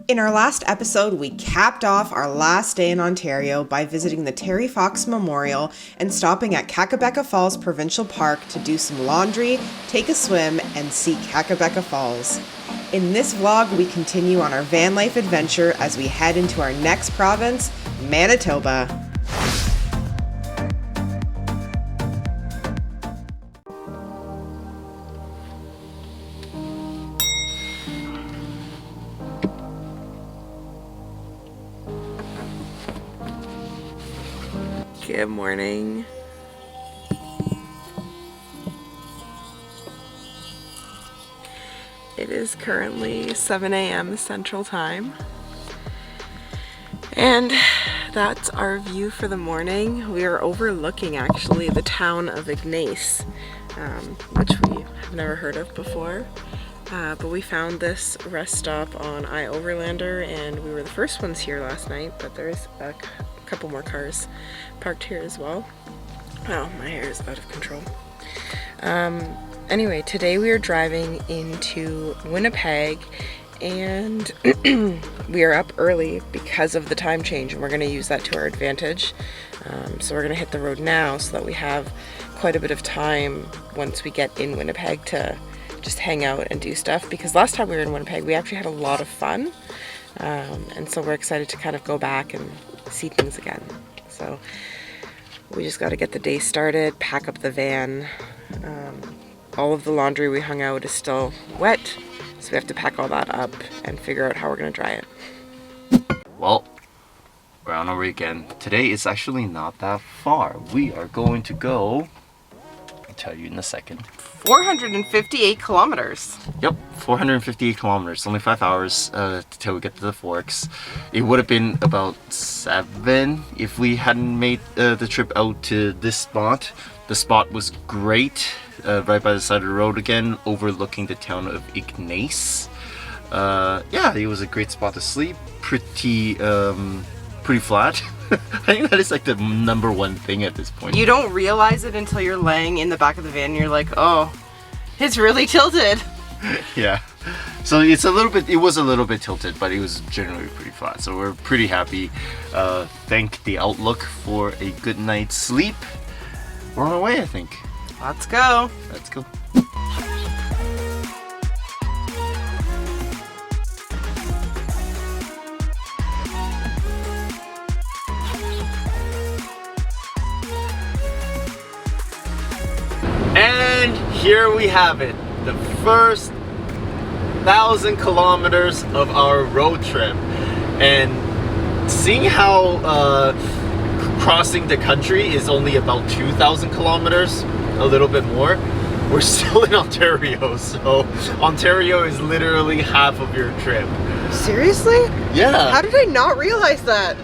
In our last episode, we capped off our last day in Ontario by visiting the Terry Fox Memorial and stopping at Kakabeka Falls Provincial Park to do some laundry, take a swim, and see Kakabeka Falls. In this vlog, we continue on our van life adventure as we head into our next province, Manitoba. Good morning. It is currently 7 a.m. Central Time, and that's our view for the morning. We are overlooking actually the town of Ignance, which we have never heard of before. But we found this rest stop on iOverlander, and we were the first ones here last night, but there's a couple more cars parked here as well. Oh, my hair is out of control. Anyway, today we are driving into Winnipeg, and we are up early because of the time change, and we're going to use that to our advantage. So we're going to hit the road now so that we have quite a bit of time once we get in Winnipeg to just hang out and do stuff, because last time we were in Winnipeg we actually had a lot of fun, and so we're excited to kind of go back and see things again. So we just got to get the day started, pack up the van. All of the laundry we hung out is still wet, so we have to pack all that up and figure out how we're going to dry it. Well, we're on our weekend. Today is actually not that far. We are going to go, I'll tell you in a second. 458 kilometers. Yep, 458 kilometers. Only 5 hours till we get to the Forks. It would have been about 7 if we hadn't made the trip out to this spot. The spot was great, right by the side of the road again, overlooking the town of Ignance. Yeah, it was a great spot to sleep. Pretty flat. I think that is like the number one thing at this point. You don't realize it until you're laying in the back of the van and you're like, oh, it's really tilted. Yeah. So it was a little bit tilted, but it was generally pretty flat. So we're pretty happy. Thank the outlook for a good night's sleep. We're on our way, I think. Let's go. Let's go. And here we have it, the first 1,000 kilometers of our road trip. And seeing how crossing the country is only about 2,000 kilometers, a little bit more, we're still in Ontario, so Ontario is literally half of your trip. Seriously? Yeah. How did I not realize that?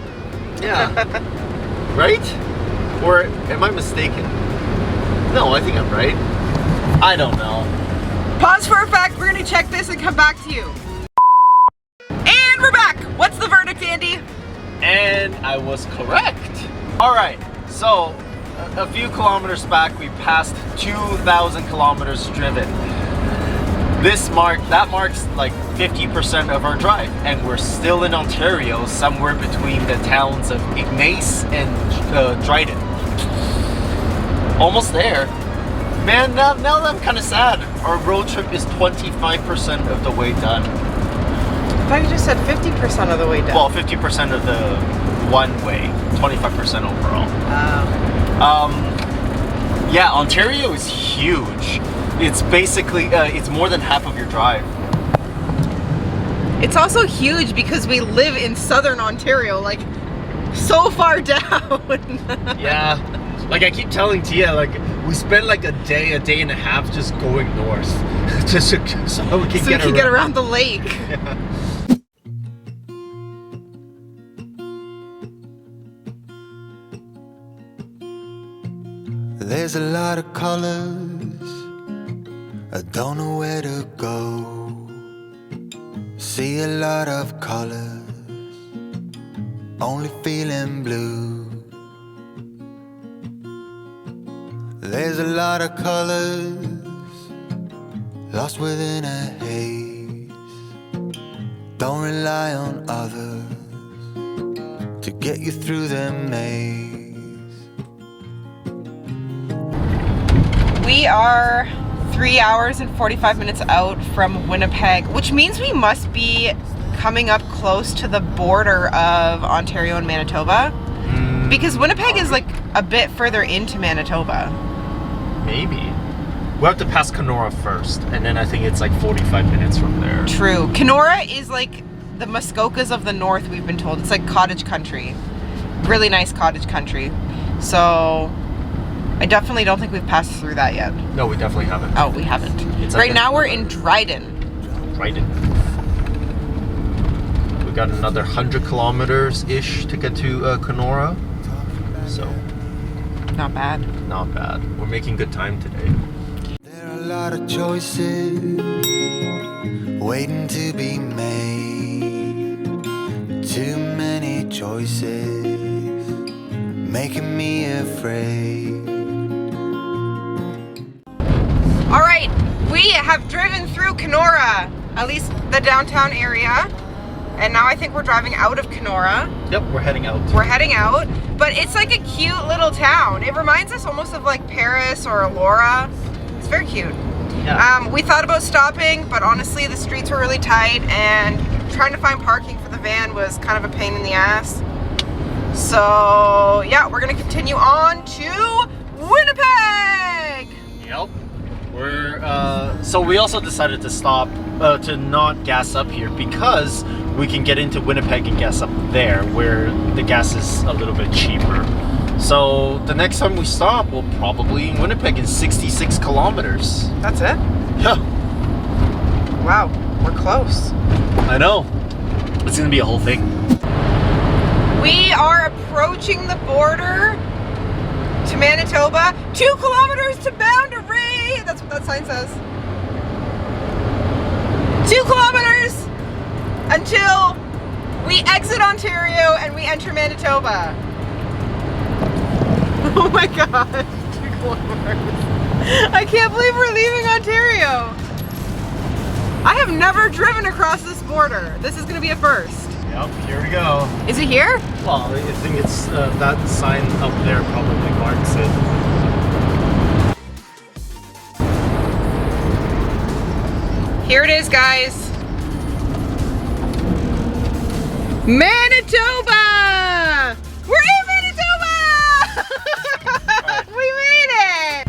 Yeah. Right? Or am I mistaken? No, I think I'm right. I don't know. Pause for effect. We're going to check this and come back to you. And we're back. What's the verdict, Andy? And I was correct. Alright, so a few kilometers back we passed 2,000 kilometers driven. That marks like 50% of our drive, and we're still in Ontario, somewhere between the towns of Ignance and Dryden. Almost there. Man, now I'm kind of sad. Our road trip is 25% of the way done. I thought you just said 50% of the way done. Well, 50% of the one way, 25% overall. Yeah, Ontario is huge. It's basically, it's more than half of your drive. It's also huge because we live in southern Ontario, like so far down. Yeah. Like I keep telling Tia, like we spent like a day and a half just going north, just so we can get around the lake. Yeah. There's a lot of colors, I don't know where to go. See a lot of colors, only feeling blue. There's a lot of colors, lost within a haze. Don't rely on others to get you through the maze. We are 3 hours and 45 minutes out from Winnipeg, which means we must be coming up close to the border of Ontario and Manitoba. Because Winnipeg is like a bit further into Manitoba. Maybe. We'll have to pass Kenora first, and then I think it's like 45 minutes from there. True. Kenora is like the Muskokas of the north, we've been told. It's like cottage country. Really nice cottage country. So I definitely don't think we've passed through that yet. No, we definitely haven't. Oh, we haven't. It's Right like now we're in Dryden. Dryden. We got another 100 kilometers-ish to get to Kenora. So, Not bad. not bad. We're making good time today. There are a lot of choices waiting to be made. Too many choices making me afraid. All right, we have driven through Kenora, at least the downtown area. And now I think we're driving out of Kenora. Yep, we're heading out. We're heading out, but it's like a cute little town. It reminds us almost of like Paris or Elora. It's very cute. Yeah. We thought about stopping, but honestly the streets were really tight and trying to find parking for the van was kind of a pain in the ass. So yeah, we're gonna continue on to Winnipeg! Yep. So we also decided to stop, to not gas up here because we can get into Winnipeg and gas up there where the gas is a little bit cheaper. So the next time we stop, we'll probably in Winnipeg in 66 kilometers. That's it? Yeah. Wow, we're close. I know. It's gonna be a whole thing. We are approaching the border to Manitoba. 2 kilometers to boundary! That's what that sign says. 2 kilometers until we exit Ontario and we enter Manitoba. Oh my god, 2 kilometers. I can't believe we're leaving Ontario. I have never driven across this border. This is gonna be a first. Yep, here we go. Is it here? Well, I think it's that sign up there probably marks it. Here it is, guys. Manitoba! We're in Manitoba! Right. We made it!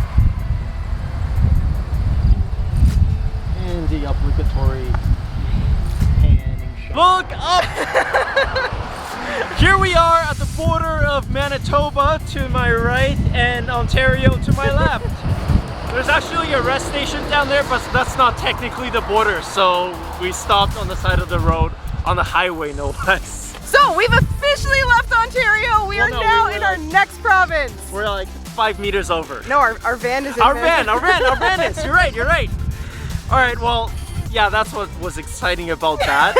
And the obligatory panning shot. Look up! Here we are at the border of Manitoba to my right and Ontario to my left. There's actually a rest station down there, but that's not technically the border, so we stopped on the side of the road, on the highway no less. So, we've officially left Ontario. We are now in our next province. We're like 5 meters over. No, our van is in Our there. van is. You're right. All right, well, yeah, that's what was exciting about that.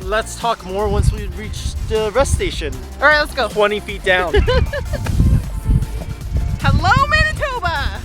Let's talk more once we reach the rest station. All right, let's go. 20 feet down. Hello, Manitoba!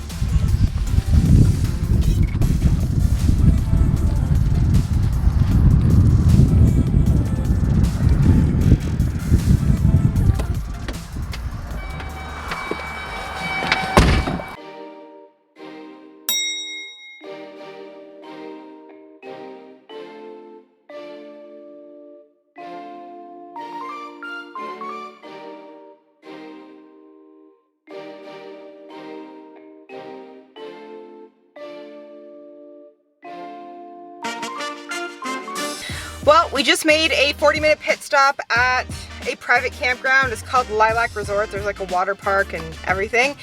Well, we just made a 40-minute pit stop at a private campground. It's called Lilac Resort. There's like a water park and everything.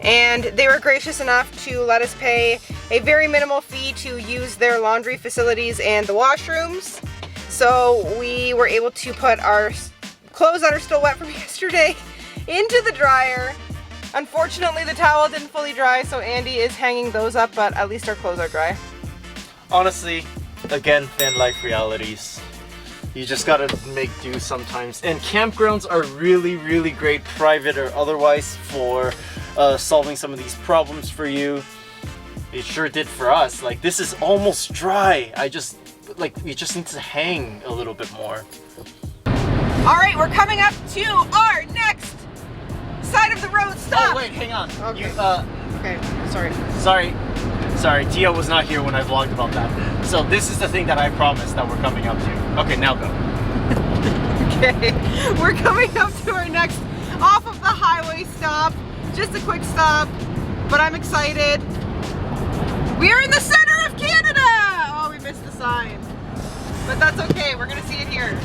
And they were gracious enough to let us pay a very minimal fee to use their laundry facilities and the washrooms. So we were able to put our clothes that are still wet from yesterday into the dryer. Unfortunately, the towel didn't fully dry, so Andy is hanging those up, but at least our clothes are dry. Honestly, again, van life realities. You just gotta make do sometimes. And campgrounds are really, really great, private or otherwise, for solving some of these problems for you. It sure did for us. Like, this is almost dry. I just like we just need to hang a little bit more. All right, we're coming up to our next side of the road stop. Oh wait, hang on. Okay. You, Okay, sorry. Sorry, Tia was not here when I vlogged about that. So this is the thing that I promised that we're coming up to. Okay, now go. Okay, we're coming up to our next off of the highway stop. Just a quick stop, but I'm excited. We are in the center of Canada! Oh, we missed the sign. But that's okay, we're gonna see it here.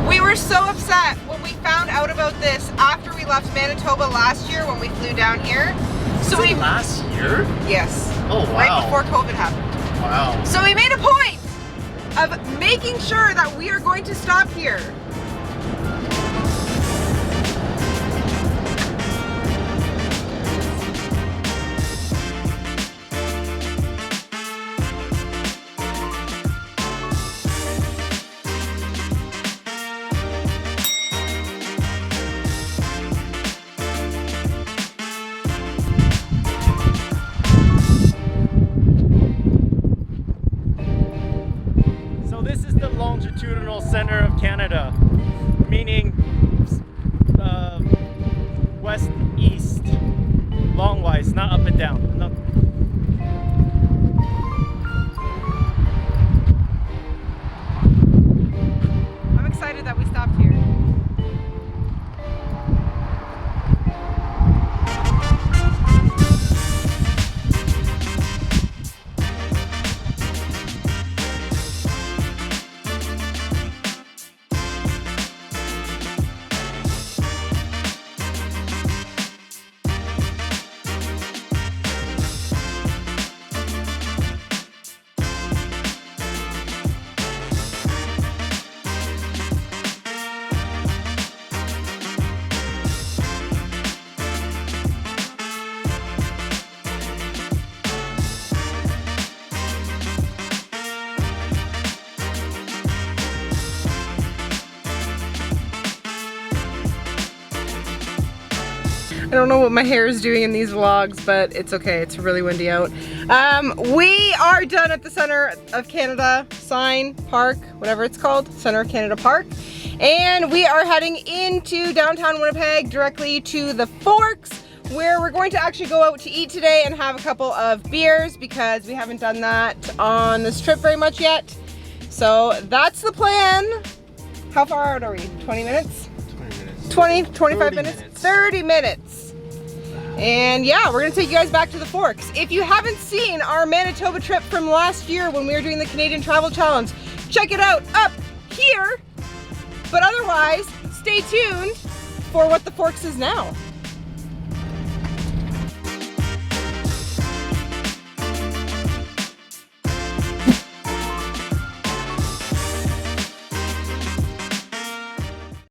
We were so upset when we found out about this after we left Manitoba last year when we flew down here. So we last year? Yes. Oh wow. Right before COVID happened. Wow. So we made a point of making sure that we are going to stop here. Longitudinal center of Canada, meaning west east, longwise, not up and down. No. I'm excited that we stopped here. I don't know what my hair is doing in these vlogs, but it's okay. It's really windy out. We are done at the Center of Canada sign, park, whatever it's called, Center of Canada Park. And we are heading into downtown Winnipeg directly to the Forks, where we're going to actually go out to eat today and have a couple of beers because we haven't done that on this trip very much yet. So that's the plan. How far out are we? 20 minutes? 20, 25 minutes? 30 minutes. And yeah, we're gonna take you guys back to the Forks. If you haven't seen our Manitoba trip from last year when we were doing the Canadian Travel Challenge, check it out up here. But otherwise, stay tuned for what the Forks is now.